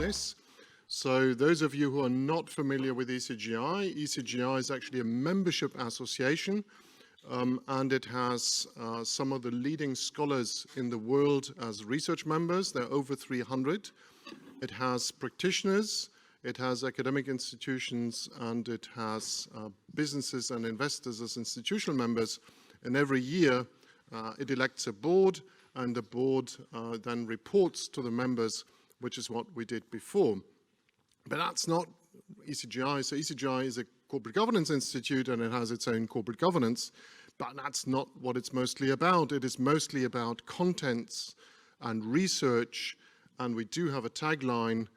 this. So those of you who are not familiar with ECGI, ECGI is actually a membership association, and it has some of the leading scholars in the world as research members. There are over 300. It has practitioners, it has academic institutions, and it has businesses and investors as institutional members. And every year it elects a board, and the board then reports to the members, which is what we did before. But that's not ECGI. So ECGI is a corporate governance institute, and it has its own corporate governance, but that's not what it's mostly about. It is mostly about contents and research, and we do have a tagline,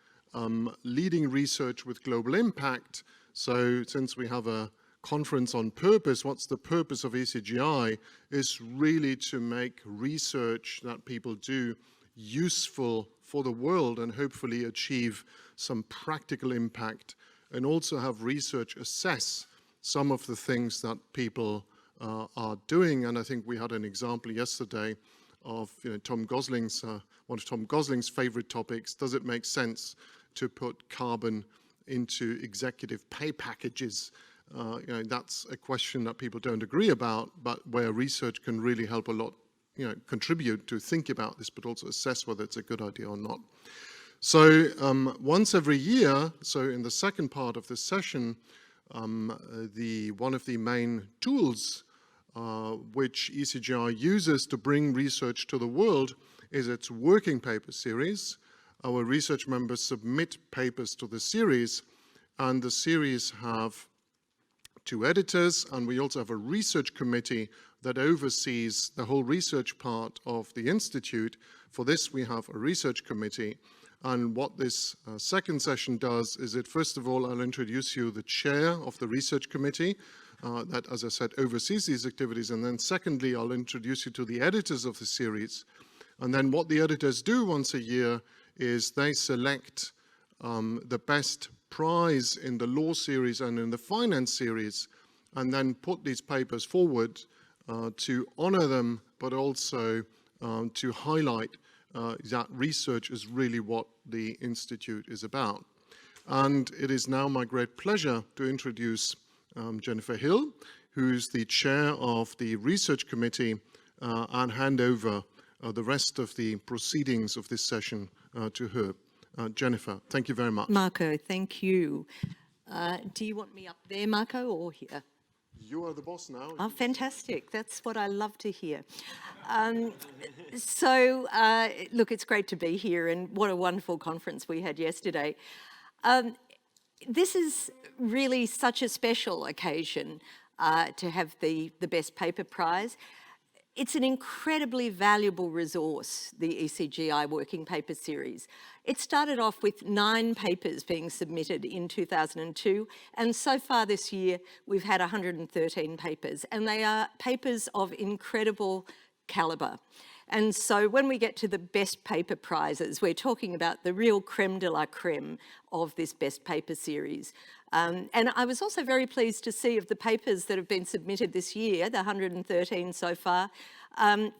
leading research with global impact. So since we have a conference on purpose, what's the purpose of ECGI, is really to make research that people do useful for the world and hopefully achieve some practical impact, and also have research assess some of the things that people are doing. And I think we had an example yesterday of Tom Gosling's, one of Tom Gosling's favorite topics. Does it make sense to put carbon into executive pay packages? That's a question that people don't agree about, but where research can really help a lot, contribute to think about this, but also assess whether it's a good idea or not. So once every year, so in the second part of this session, one of the main tools which ECGI uses to bring research to the world is its working paper series. Our research members submit papers to the series, and the series have 2 editors, and we also have a research committee that oversees the whole research part of the institute. For this, we have a research committee. And what this second session does is that, first of all, I'll introduce you the chair of the research committee that, as I said, oversees these activities. And then secondly, I'll introduce you to the editors of the series. And then what the editors do once a year is they select the best prize in the law series and in the finance series, and then put these papers forward to honor them, but also to highlight that research is really what the Institute is about. And it is now my great pleasure to introduce Jennifer Hill, who's the chair of the research committee, and hand over the rest of the proceedings of this session to her. Jennifer, thank you very much. Marco, thank you. Do you want me up there, Marco, or here? You are the boss now. Oh, fantastic. That's what I love to hear. Look, it's great to be here, and what a wonderful conference we had yesterday. This is really such a special occasion to have the Best Paper Prize. It's an incredibly valuable resource, the ECGI Working Paper Series. It started off with 9 papers being submitted in 2002, and so far this year we've had 113 papers, and they are papers of incredible calibre. And so when we get to the Best Paper Prizes, we're talking about the real creme de la creme of this Best Paper Series. And I was also very pleased to see of the papers that have been submitted this year, the 113 so far,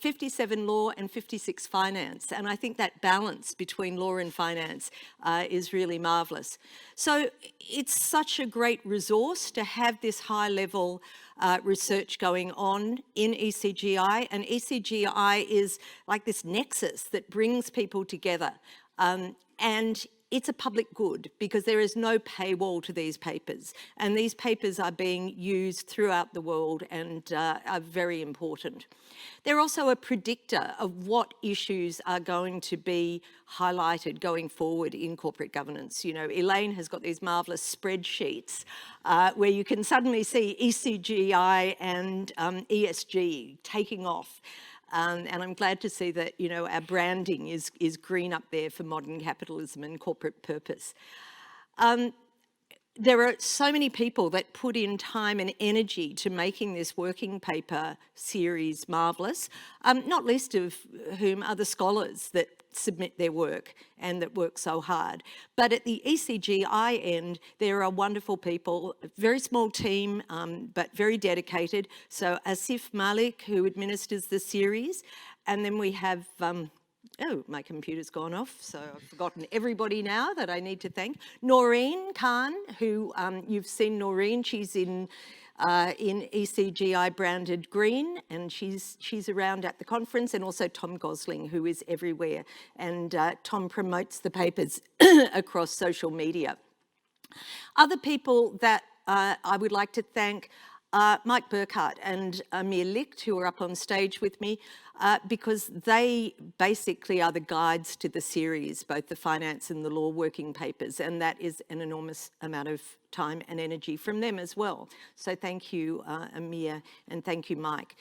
57 law and 56 finance. And I think that balance between law and finance is really marvellous. So it's such a great resource to have this high level research going on in ECGI, and ECGI is like this nexus that brings people together. And it's a public good because there is no paywall to these papers, and these papers are being used throughout the world and are very important. They're also a predictor of what issues are going to be highlighted going forward in corporate governance. Elaine has got these marvellous spreadsheets where you can suddenly see ECGI and ESG taking off. And I'm glad to see that, our branding is green up there for modern capitalism and corporate purpose. There are so many people that put in time and energy to making this working paper series marvellous, not least of whom are the scholars that submit their work and that work so hard. But at the ECGI end, there are wonderful people, a very small team, but very dedicated. So Asif Malik, who administers the series, and then we have oh, my computer's gone off, so I've forgotten everybody now that I need to thank. Noreen Khan, who you've seen Noreen, she's in ECGI branded green, and she's around at the conference, and also Tom Gosling, who is everywhere, and Tom promotes the papers across social media. Other people that I would like to thank Mike Burkart and Amir Licht, who are up on stage with me, because they basically are the guides to the series, both the finance and the law working papers, and that is an enormous amount of time and energy from them as well. So thank you, Amir, and thank you, Mike.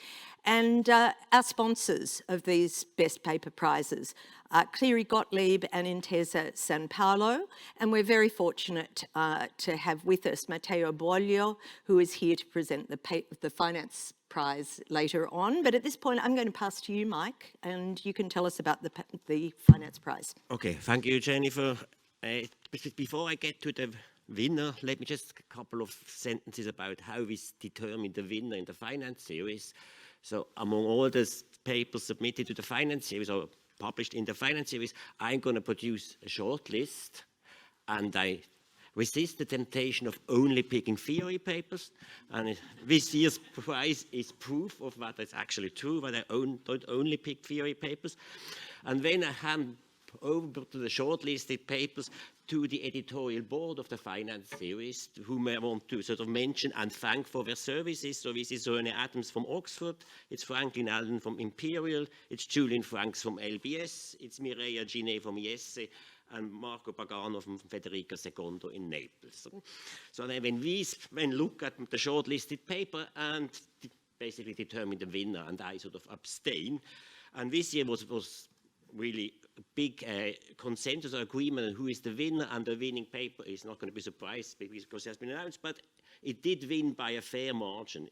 And our sponsors of these Best Paper Prizes, Cleary Gottlieb and Intesa Sanpaolo, and we're very fortunate to have with us Matteo Boaglio, who is here to present the Finance Prize later on. But at this point, I'm going to pass to you, Mike, and you can tell us about the Finance Prize. Okay, thank you, Jennifer. Before I get to the winner, let me just a couple of sentences about how we determine the winner in the finance series. So among all the papers submitted to the finance series or published in the finance series, I'm going to produce a short list, and I resist the temptation of only picking theory papers. And this year's prize is proof of that it's actually true, that I don't only pick theory papers. And then I hand over to the shortlisted papers to the editorial board of the finance series, whom I want to sort of mention and thank for their services. So this is Rene Adams from Oxford, it's Franklin Allen from Imperial, it's Julian Franks from LBS, it's Mireia Ginet from IESE, and Marco Pagano from Federica Secondo in Naples. So then when look at the shortlisted paper and basically determine the winner, and I sort of abstain. And this year was really a big consensus or agreement on who is the winner, and the winning paper is not going to be a surprise because it has been announced, but it did win by a fair margin.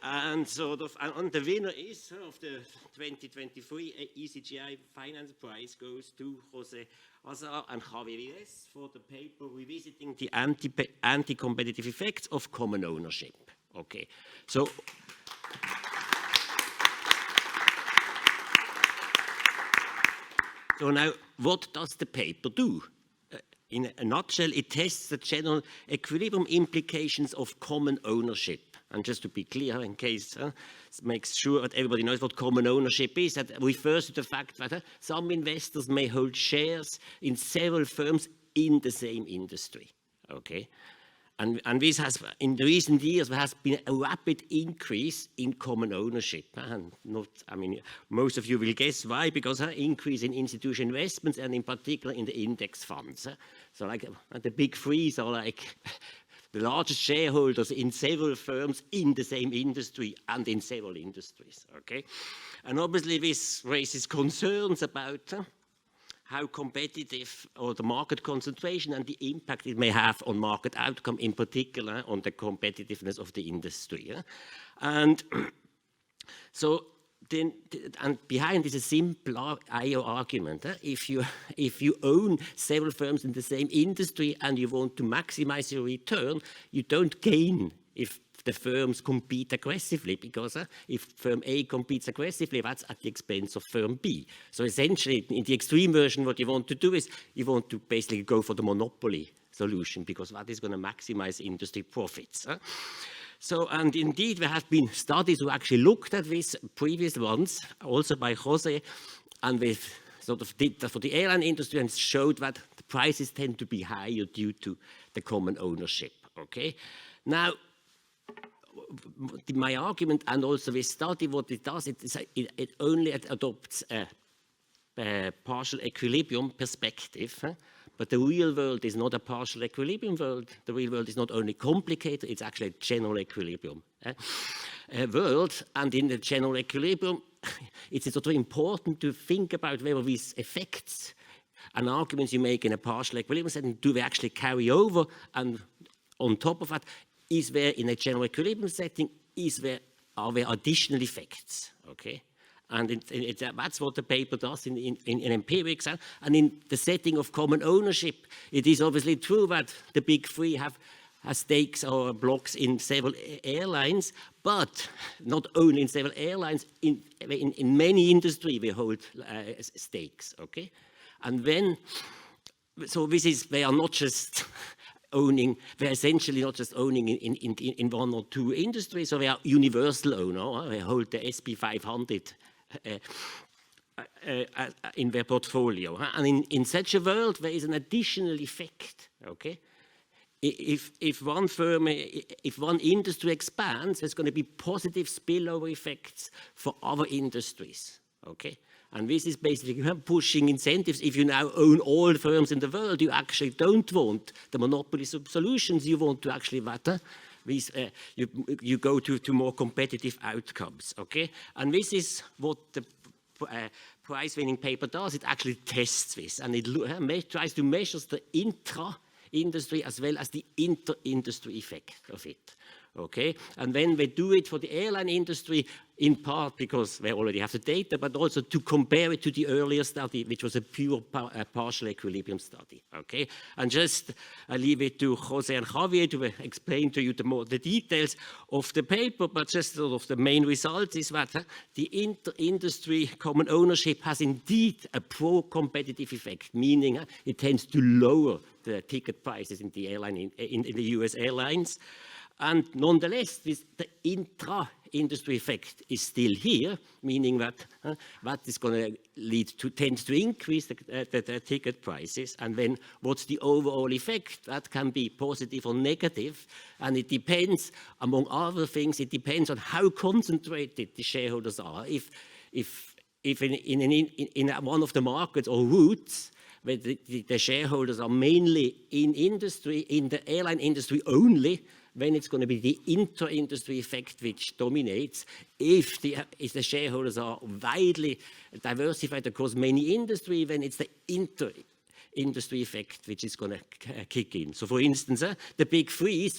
And the winner is of the 2023 ECGI Finance Prize goes to José Azar and Xavier Vives for the paper revisiting the anti-competitive effects of common ownership. Okay, so. So now, what does the paper do? In a nutshell, it tests the general equilibrium implications of common ownership. And just to be clear, in case makes sure that everybody knows what common ownership is, that refers to the fact that some investors may hold shares in several firms in the same industry. Okay. And this has, in the recent years, there has been a rapid increase in common ownership. And most of you will guess why, because increase in institutional investments and in particular in the index funds. So like the big threes are like the largest shareholders in several firms in the same industry and in several industries. Okay, and obviously this raises concerns about how competitive or the market concentration and the impact it may have on market outcome, in particular on the competitiveness of the industry. And so and behind is a simple IO argument. If you own several firms in the same industry and you want to maximize your return, you don't gain if the firms compete aggressively, because if firm A competes aggressively, that's at the expense of firm B. So essentially, in the extreme version, what you want to do is you want to basically go for the monopoly solution, because that is going to maximize industry profits. So, and indeed, there have been studies who actually looked at these previous ones, also by José, and they sort of did that for the airline industry and showed that the prices tend to be higher due to the common ownership. Okay, now, my argument and also this study, what it does, it only adopts a partial equilibrium perspective, but the real world is not a partial equilibrium world. The real world is not only complicated, it's actually a general equilibrium world. And in the general equilibrium, it's sort of important to think about whether these effects and arguments you make in a partial equilibrium setting, do they actually carry over? And on top of that, is there in a general equilibrium setting, are there additional effects? Okay, and that's what the paper does in empirics. And in the setting of common ownership, it is obviously true that the big three have has stakes or blocks in several airlines, but not only in several airlines, in many industry we hold stakes, okay? And then, so this is, they are not just owning, they're essentially not just owning in one or two industries, so they are universal owner, they hold the SP 500 in their portfolio. And in such a world, there is an additional effect, okay? If one firm, if one industry expands, there's going to be positive spillover effects for other industries, okay? And this is basically pushing incentives. If you now own all the firms in the world, you actually don't want the monopoly solutions. You want to actually you go to more competitive outcomes, okay? And this is what the prize-winning paper does. It actually tests this, and it tries to measure the intra-industry as well as the inter-industry effect of it. Okay, and then they do it for the airline industry in part because they already have the data, but also to compare it to the earlier study, which was a pure partial equilibrium study. Okay, and just I leave it to José and Xavier to explain to you the details of the paper, but just sort of the main result is that the inter-industry common ownership has indeed a pro-competitive effect, meaning it tends to lower the ticket prices in the airline in the US airlines. And nonetheless, the intra-industry effect is still here, meaning that that is going to tend to increase the ticket prices. And then what's the overall effect? That can be positive or negative. And it depends, among other things, it depends on how concentrated the shareholders are. If in one of the markets or routes, where the shareholders are mainly in industry, in the airline industry only, then it's going to be the inter-industry effect which dominates. If the shareholders are widely diversified across many industries, then it's the inter-industry effect which is going to kick in. So for instance, the big three,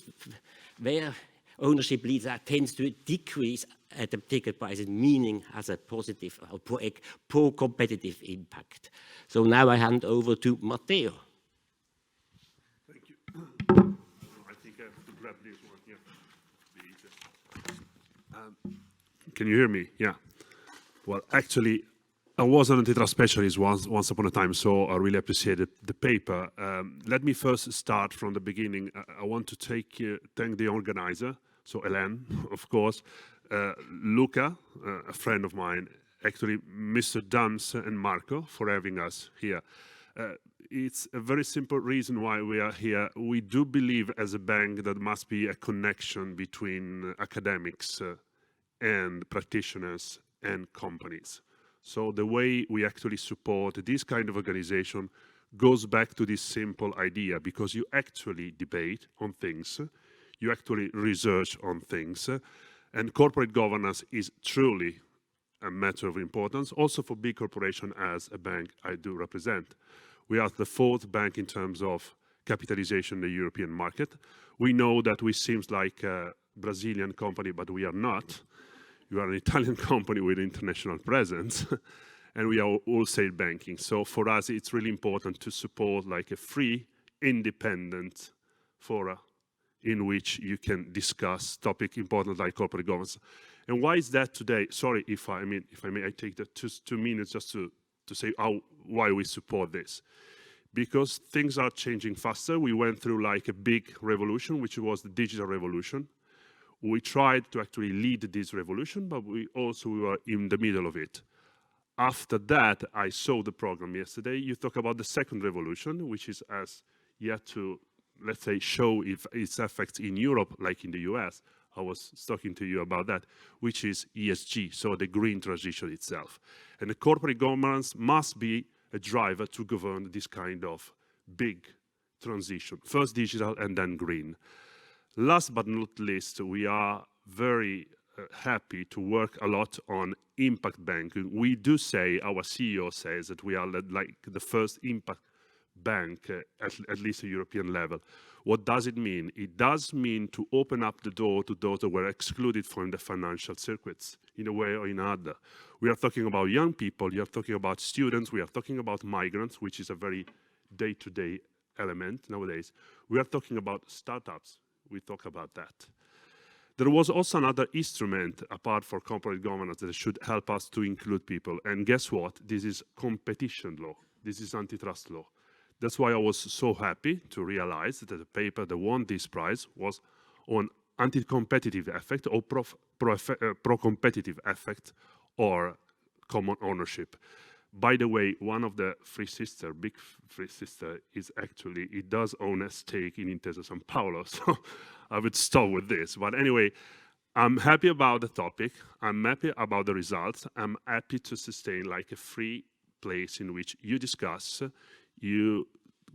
where ownership leads tends to decrease at the ticket prices, meaning has a positive or pro-competitive impact. So now I hand over to Matteo. Thank you. I think I have to grab this one here. Can you hear me? Yeah. Well, actually, I was an antitrust specialist once upon a time, so I really appreciated the paper. Let me first start from the beginning. I want to thank the organizer, so Hélène, of course, Luca, a friend of mine, actually Mr. Dams and Marco for having us here. It's a very simple reason why we are here. We do believe as a bank that there must be a connection between academics and practitioners and companies. So the way we actually support this kind of organization goes back to this simple idea, because you actually debate on things, you actually research on things, and corporate governance is truly a matter of importance, also for big corporations as a bank I do represent. We are the fourth bank in terms of capitalization in the European market. We know that we seem like a Brazilian company, but we are not. We are an Italian company with international presence, and we are wholesale banking. So for us, it's really important to support like a free, independent fora in which you can discuss topics important like corporate governance. And why is that today? Sorry, if I may, I take the 2 minutes just to say why we support this. Because things are changing faster. We went through like a big revolution, which was the digital revolution. We tried to actually lead this revolution, but we also were in the middle of it. After that, I saw the program yesterday. You talk about the second revolution, which is as yet to, let's say, show its effects in Europe, like in the US. I was talking to you about that, which is ESG, so the green transition itself. And the corporate governance must be a driver to govern this kind of big transition, first digital and then green. Last but not least, we are very happy to work a lot on impact banking. We do say, our CEO says that we are like the first impact bank, at least at European level. What does it mean? It does mean to open up the door to those that were excluded from the financial circuits in a way or in another. We are talking about young people, you are talking about students, we are talking about migrants, which is a very day-to-day element nowadays. We are talking about startups. we talk about that. There was also another instrument apart from corporate governance that should help us to include people. And guess what? This is competition law. This is antitrust law. That's why I was so happy to realize that the paper that won this prize was on anti-competitive effect or pro-competitive effect or common ownership. By the way, one of the big three sister, is actually, it does own a stake in Intesa Sanpaolo. So I would start with this. But anyway, I'm happy about the topic. I'm happy about the results. I'm happy to sustain like a free place in which you discuss, you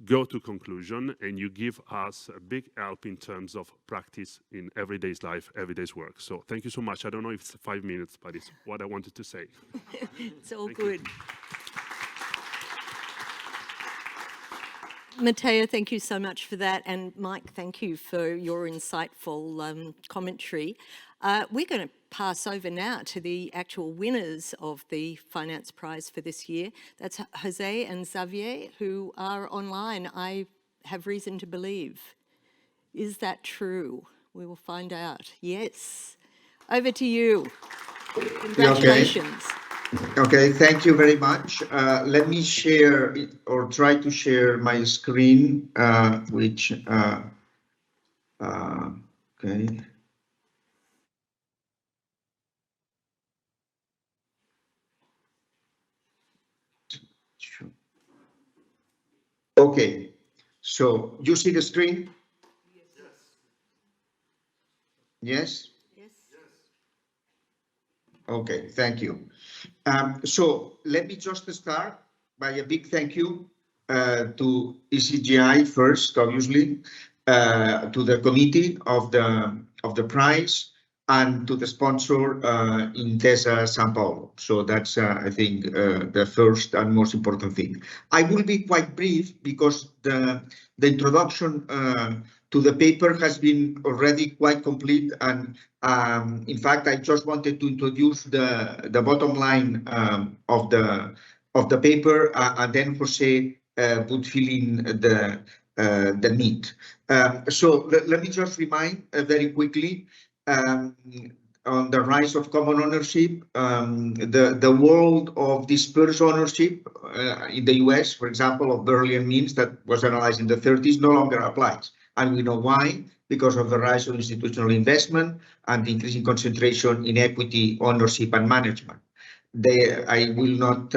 go to conclusion, and you give us a big help in terms of practice in everyday's life, everyday's work. So thank you so much. I don't know if it's 5 minutes, but it's what I wanted to say. It's all good. Matteo, thank you so much for that. And Mike, thank you for your insightful commentary. We're going to pass over now to the actual winners of the Finance Prize for this year. That's José and Xavier, who are online, I have reason to believe. Is that true? We will find out. Yes. Over to you. Congratulations. Okay, thank you very much. Let me share or try to share my screen, which, okay. Okay, so you see the screen? Yes? Yes. Okay, thank you. So let me just start by a big thank you to ECGI first, obviously, to the committee of the prize, and to the sponsor, Intesa Sanpaolo. So that's, I think, the first and most important thing. I will be quite brief because the introduction to the paper has been already quite complete, and in fact, I just wanted to introduce the bottom line of the paper, and then José would fill in the meat. So let me just remind very quickly on the rise of common ownership. The world of dispersed ownership in the US, for example, of Berlin means that was analyzed in the 30s, no longer applies. And we know why, because of the rise of institutional investment and the increasing concentration in equity, ownership, and management. I will not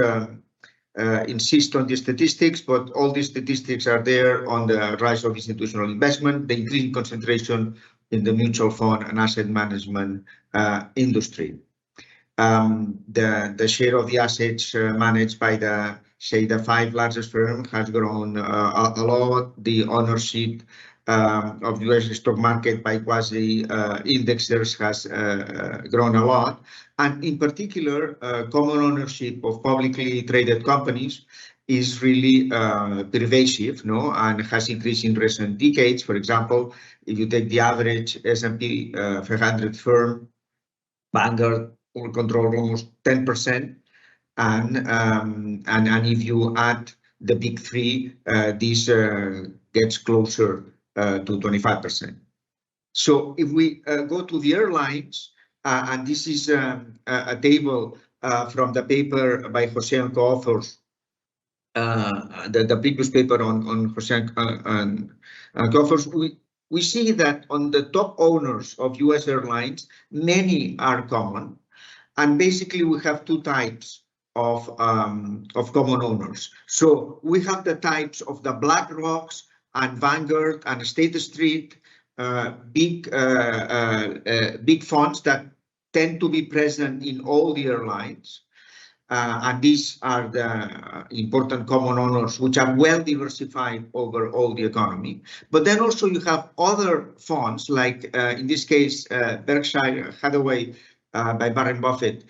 insist on the statistics, but all the statistics are there on the rise of institutional investment, the increasing concentration in the mutual fund and asset management industry. The share of the assets managed by the 5 largest firms has grown a lot. The ownership of the US stock market by quasi indexers has grown a lot. And in particular, common ownership of publicly traded companies is really pervasive, no, and has increased in recent decades. For example, if you take the average S&P 500 firm, Vanguard will control almost 10%, and if you add the big three, this gets closer to 25%. So if we go to the airlines, and this is a table from the paper by José and co-authors, the previous paper on José and co-authors, we see that on the top owners of US airlines, many are common. And basically, we have 2 types of common owners. So we have the types of the BlackRocks and Vanguard and State Street, big funds that tend to be present in all the airlines. And these are the important common owners, which are well diversified over all the economy. But then also you have other funds, like in this case, Berkshire Hathaway by Warren Buffett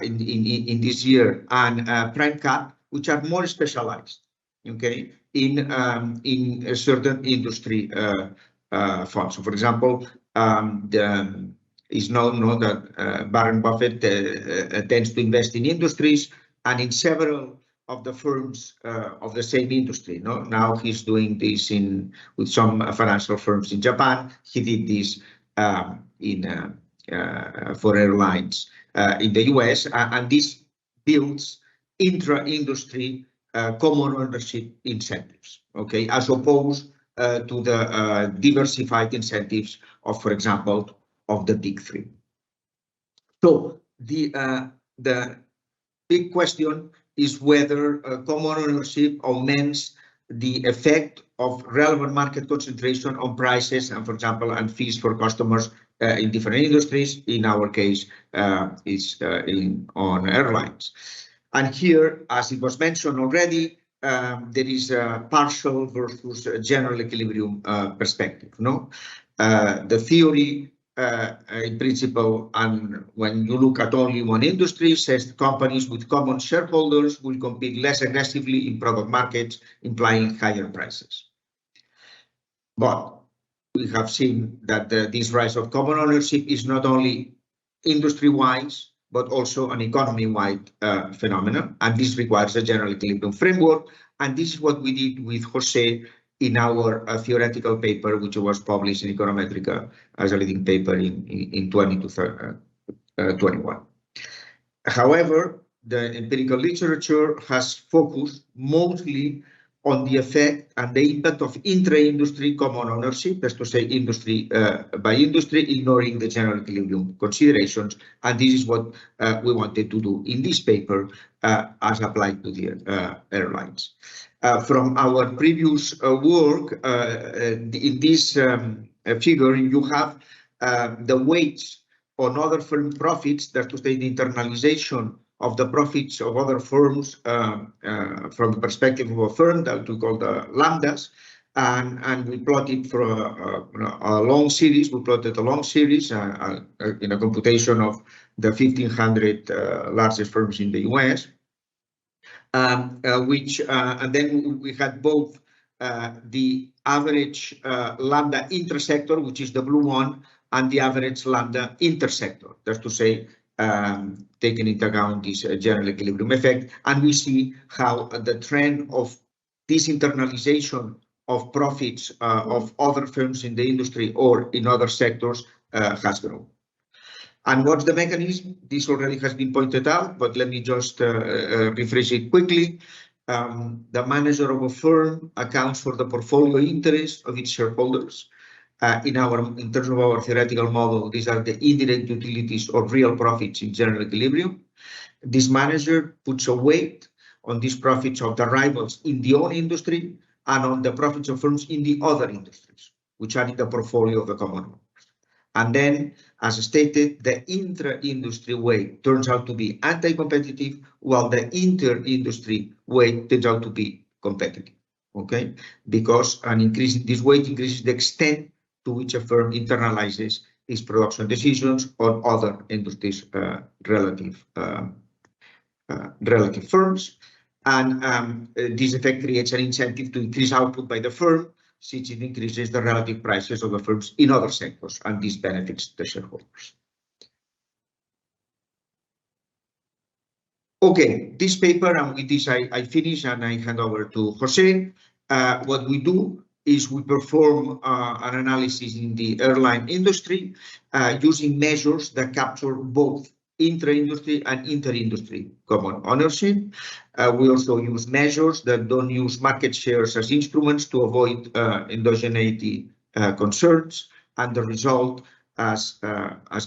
in this year, and Prime Cap, which are more specialized, okay, in certain industry funds. So, for example, it's known that Warren Buffett tends to invest in industries, and in several of the firms of the same industry. No? Now he's doing this with some financial firms in Japan. He did this for airlines in the US, and this builds intra-industry common ownership incentives, okay, as opposed to the diversified incentives of, for example, of the big three. So the big question is whether common ownership augments the effect of relevant market concentration on prices and, for example, and fees for customers in different industries. In our case, is on airlines. And here, as it was mentioned already, there is a partial versus general equilibrium perspective. No, the theory, in principle, and when you look at only one industry, says companies with common shareholders will compete less aggressively in product markets, implying higher prices. But we have seen that this rise of common ownership is not only industry-wise, but also an economy-wide phenomenon, and this requires a general equilibrium framework. And this is what we did with José in our theoretical paper, which was published in Econometrica as a leading paper in 2021. However, the empirical literature has focused mostly on the effect and the impact of intra-industry common ownership, that's to say industry by industry, ignoring the general equilibrium considerations. And this is what we wanted to do in this paper as applied to the airlines. From our previous work, in this figure, you have the weights on other firm profits, that's to say the internalization of the profits of other firms from the perspective of a firm that we call the lambdas, and we plotted for a long series. We plotted a long series in a computation of the 1,500 largest firms in the US, and then we had both the average lambda intersector, which is the blue one, and the average lambda intersector, that's to say, taking into account this general equilibrium effect, and we see how the trend of this internalization of profits of other firms in the industry or in other sectors has grown. And what's the mechanism? This already has been pointed out, but let me just rephrase it quickly. The manager of a firm accounts for the portfolio interest of its shareholders. In terms of our theoretical model, these are the indirect utilities or real profits in general equilibrium. This manager puts a weight on these profits of the rivals in the own industry and on the profits of firms in the other industries, which are in the portfolio of the common owners. And then, as stated, the intra-industry weight turns out to be anti-competitive, while the inter-industry weight turns out to be competitive. Okay, because an increase in this weight increases the extent to which a firm internalizes its production decisions on other industries' relative firms. And this effect creates an incentive to increase output by the firm, since it increases the relative prices of the firms in other sectors, and this benefits the shareholders. Okay, this paper, and with this I finish and I hand over to José. What we do is we perform an analysis in the airline industry using measures that capture both intra-industry and inter-industry common ownership. We also use measures that don't use market shares as instruments to avoid endogeneity concerns, and the result, as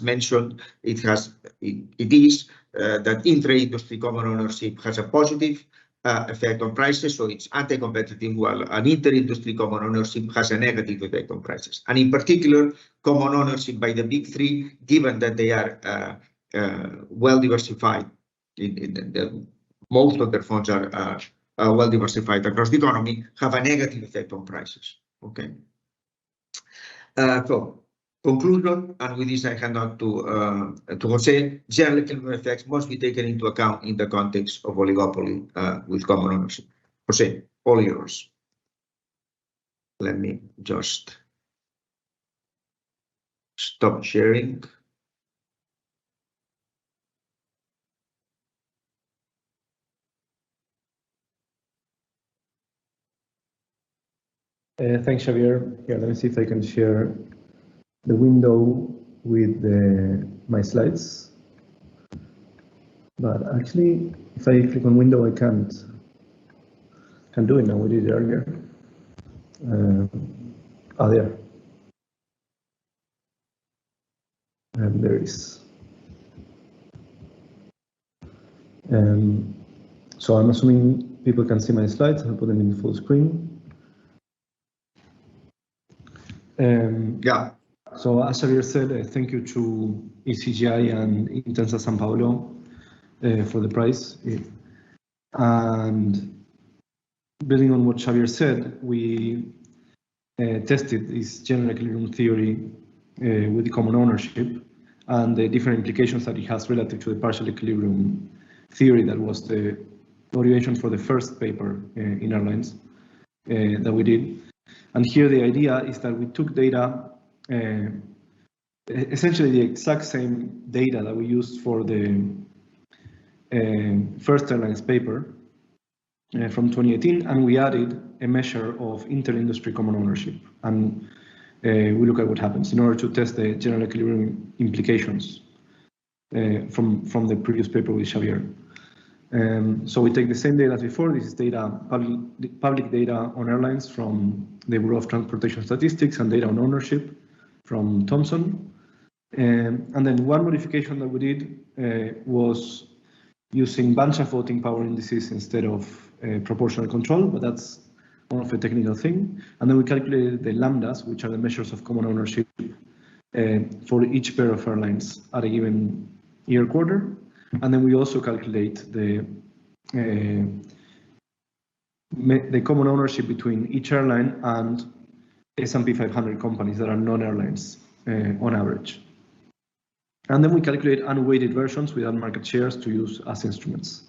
mentioned, it is that intra-industry common ownership has a positive effect on prices, so it's anti-competitive, while an inter-industry common ownership has a negative effect on prices. And in particular, common ownership by the big three, given that they are well diversified, most of their funds are well diversified across the economy, have a negative effect on prices. Okay. So conclusion, and with this I hand on to José. General equilibrium effects must be taken into account in the context of oligopoly with common ownership. José, all yours. Let me just stop sharing. Thanks, Xavier. Here, let me see if I can share the window with my slides. But actually, if I click on window, I can't do it now. We did it earlier. There. And there is. So I'm assuming people can see my slides. I'll put them in full screen. Yeah. So as Xavier said, thank you to ECGI and Intesa Sanpaolo for the prize. And building on what Xavier said, we tested this general equilibrium theory with the common ownership and the different implications that it has relative to the partial equilibrium theory that was the motivation for the first paper in airlines that we did. And here the idea is that we took data, essentially the exact same data that we used for the first airlines paper from 2018, and we added a measure of inter-industry common ownership. And we look at what happens in order to test the general equilibrium implications from the previous paper with Xavier. So we take the same data as before. This is data, public data on airlines from the Bureau of Transportation Statistics and data on ownership from Thomson. And then one modification that we did was using bunch of voting power indices instead of proportional control, but that's more of a technical thing. And then we calculated the lambdas, which are the measures of common ownership for each pair of airlines at a given year quarter. And then we also calculate the common ownership between each airline and S&P 500 companies that are non-airlines on average. And then we calculate unweighted versions without market shares to use as instruments.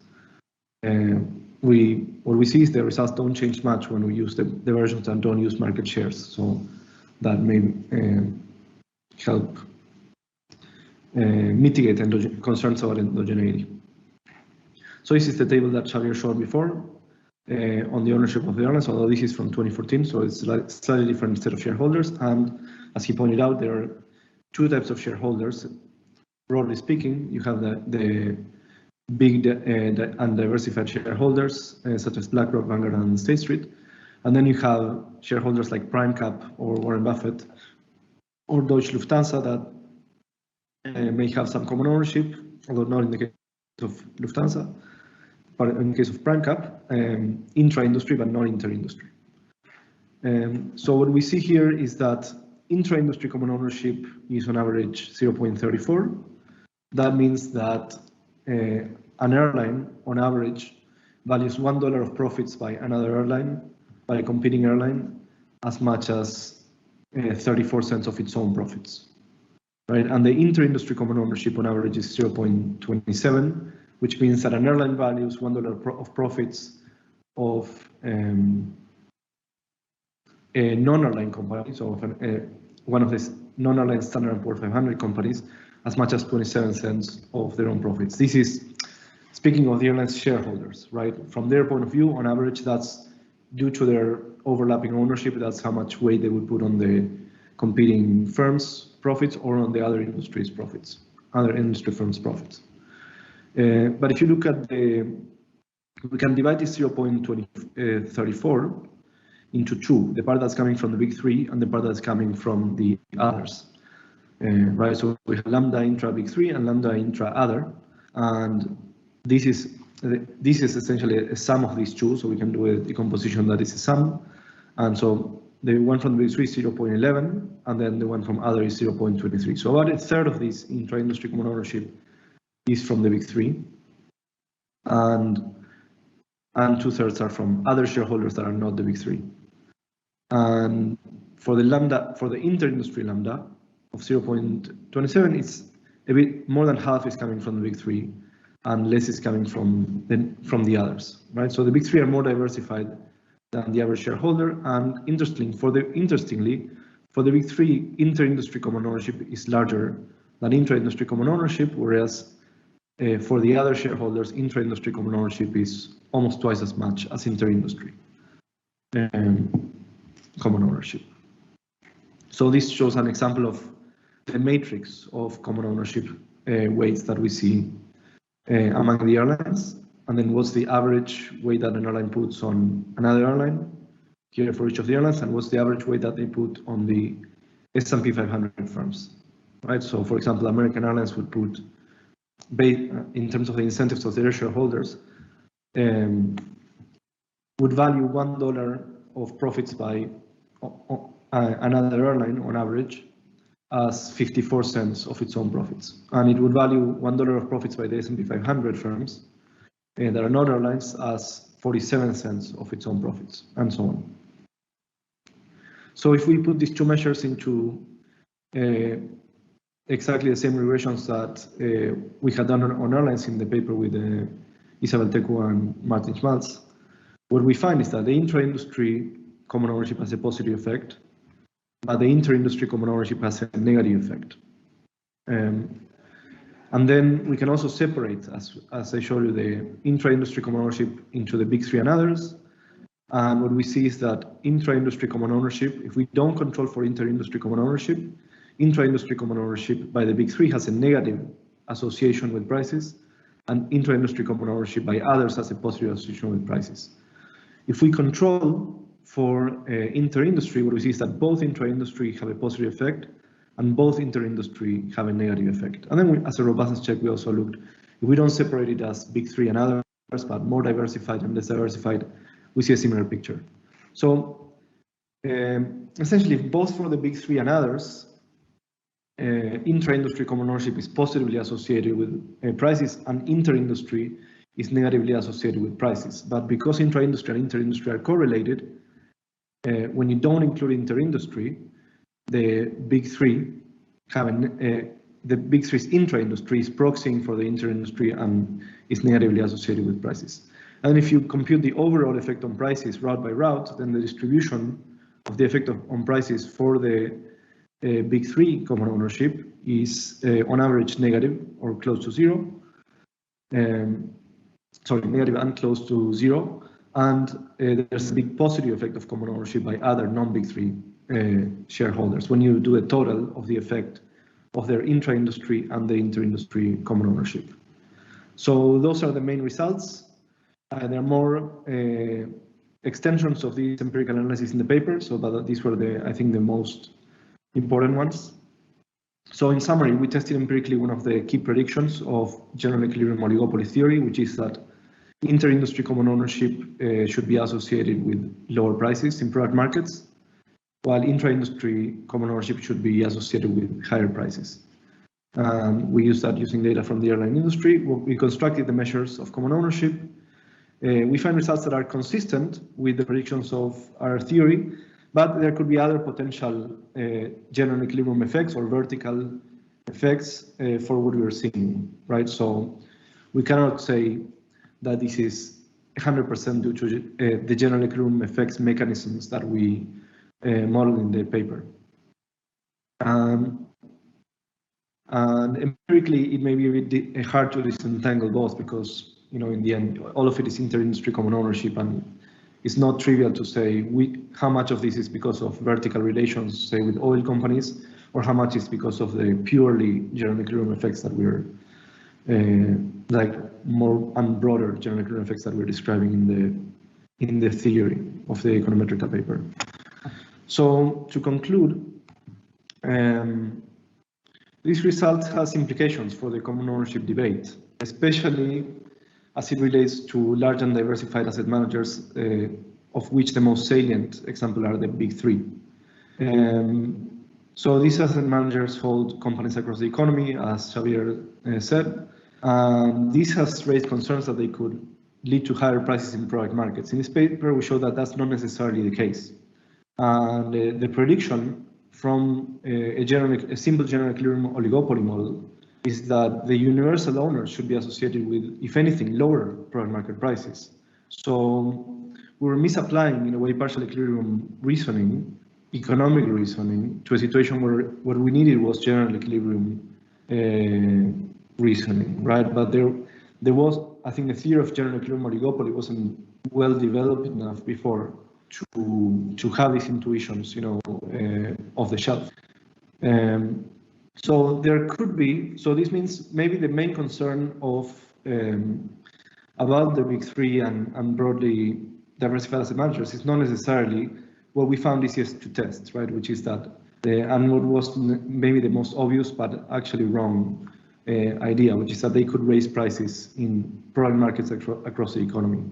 What we see is the results don't change much when we use the versions that don't use market shares. So that may help mitigate concerns about endogeneity. So this is the table that Xavier showed before on the ownership of the airlines, although this is from 2014, so it's a slightly different set of shareholders. And as he pointed out, there are two types of shareholders. Broadly speaking, you have the big and diversified shareholders, such as BlackRock, Vanguard, and State Street. And then you have shareholders like PrimeCap or Warren Buffett or Deutsche Lufthansa that may have some common ownership, although not in the case of Lufthansa, but in the case of PrimeCap, intra-industry but not inter-industry. So what we see here is that intra-industry common ownership is on average 0.34. That means that an airline on average values $1 of profits by another airline, by a competing airline, as much as 34 cents of its own profits. Right, and the inter-industry common ownership on average is 0.27, which means that an airline values $1 of profits of a non-airline company, so one of the non-airline Standard & Poor's 500 companies, as much as 27 cents of their own profits. This is speaking of the airline's shareholders, right? From their point of view, on average, that's due to their overlapping ownership. That's how much weight they would put on the competing firms' profits or on the other industry's profits, other industry firms' profits. But if you look at we can divide this 0.34 into two, the part that's coming from the big three and the part that's coming from the others. Right, so we have lambda intra big three and lambda intra other, and this is essentially a sum of these two, so we can do a decomposition that is a sum. And so the one from the big three is 0.11, and then the one from other is 0.23. So about a third of this intra-industry common ownership is from the big three, and 2/3 are from other shareholders that are not the big three. And for the lambda, for the inter-industry lambda of 0.27, it's a bit more than half is coming from the big three, and less is coming from the others, right? So the big three are more diversified than the average shareholder, and interestingly, for the big three, inter-industry common ownership is larger than intra-industry common ownership, whereas for the other shareholders, intra-industry common ownership is almost twice as much as inter-industry. common ownership. So this shows an example of the matrix of common ownership weights that we see among the airlines, and then what's the average weight that an airline puts on another airline here for each of the airlines, and what's the average weight that they put on the S&P 500 firms, right? So for example, American Airlines would put, in terms of the incentives of their shareholders, would value $1 of profits by another airline on average as 54 cents of its own profits. And it would value $1 of profits by the S&P 500 firms that are not airlines as 47 cents of its own profits, and so on. So if we put these two measures into exactly the same regressions that we had done on airlines in the paper with Isabel Tecu and Martin Schmaltz, what we find is that the intra-industry common ownership has a positive effect, but the inter-industry common ownership has a negative effect. And then we can also separate, as I showed you, the intra-industry common ownership into the big three and others. And what we see is that intra-industry common ownership, if we don't control for inter-industry common ownership, intra-industry common ownership by the big three has a negative association with prices, and intra-industry common ownership by others has a positive association with prices. If we control for inter-industry, what we see is that both intra-industry have a positive effect and both inter-industry have a negative effect. And then as a robustness check, we also looked, if we don't separate it as big three and others, but more diversified and less diversified, we see a similar picture. So essentially, both for the big three and others, intra-industry common ownership is positively associated with prices, and inter-industry is negatively associated with prices. But because intra-industry and inter-industry are correlated, when you don't include inter-industry, the big three have the big three's intra-industry is proxying for the inter-industry and is negatively associated with prices. And if you compute the overall effect on prices route by route, then the distribution of the effect on prices for the big three common ownership is on average negative or close to zero. Negative and close to zero. And there's a big positive effect of common ownership by other non-big three shareholders when you do a total of the effect of their intra-industry and the inter-industry common ownership. So those are the main results. There are more extensions of this empirical analysis in the paper, so but these were I think the most important ones. So in summary, we tested empirically one of the key predictions of general equilibrium oligopoly theory, which is that inter-industry common ownership should be associated with lower prices in product markets, while intra-industry common ownership should be associated with higher prices. We used that using data from the airline industry. We constructed the measures of common ownership. We find results that are consistent with the predictions of our theory, but there could be other potential general equilibrium effects or vertical effects for what we're seeing, right? So we cannot say that this is 100% due to the general equilibrium effects mechanisms that we model in the paper. And empirically, it may be a bit hard to disentangle both because, you know, in the end, all of it is inter-industry common ownership, and it's not trivial to say how much of this is because of vertical relations, say, with oil companies, or how much is because of the purely general equilibrium effects that we're like more and broader general equilibrium effects that we're describing in the theory of the econometrical paper. So to conclude, this result has implications for the common ownership debate, especially as it relates to large and diversified asset managers, of which the most salient example are the big three. So these asset managers hold companies across the economy, as Xavier said. This has raised concerns that they could lead to higher prices in product markets. In this paper, we show that that's not necessarily the case. And the prediction from a simple general equilibrium oligopoly model is that the universal owners should be associated with, if anything, lower product market prices. So we're misapplying, in a way, partial equilibrium reasoning, economic reasoning, to a situation where what we needed was general equilibrium reasoning, right? But there was, I think, the theory of general equilibrium oligopoly wasn't well developed enough before to have these intuitions, off the shelf. So there could be, so this means maybe the main concern of about the big three and broadly diversified asset managers is not necessarily what we found easiest to test, right? Which is that and what was maybe the most obvious but actually wrong idea, which is that they could raise prices in product markets across the economy.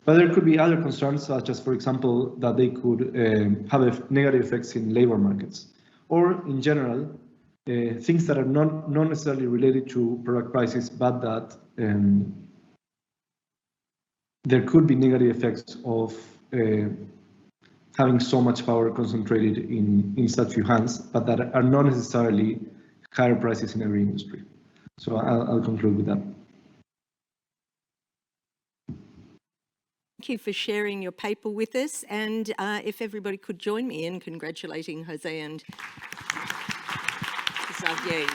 But there could be other concerns, such as, for example, that they could have negative effects in labor markets, or in general, things that are not necessarily related to product prices, but that there could be negative effects of having so much power concentrated in such few hands, but that are not necessarily higher prices in every industry. So I'll conclude with that. Thank you for sharing your paper with us, and if everybody could join me in congratulating José and Xavier.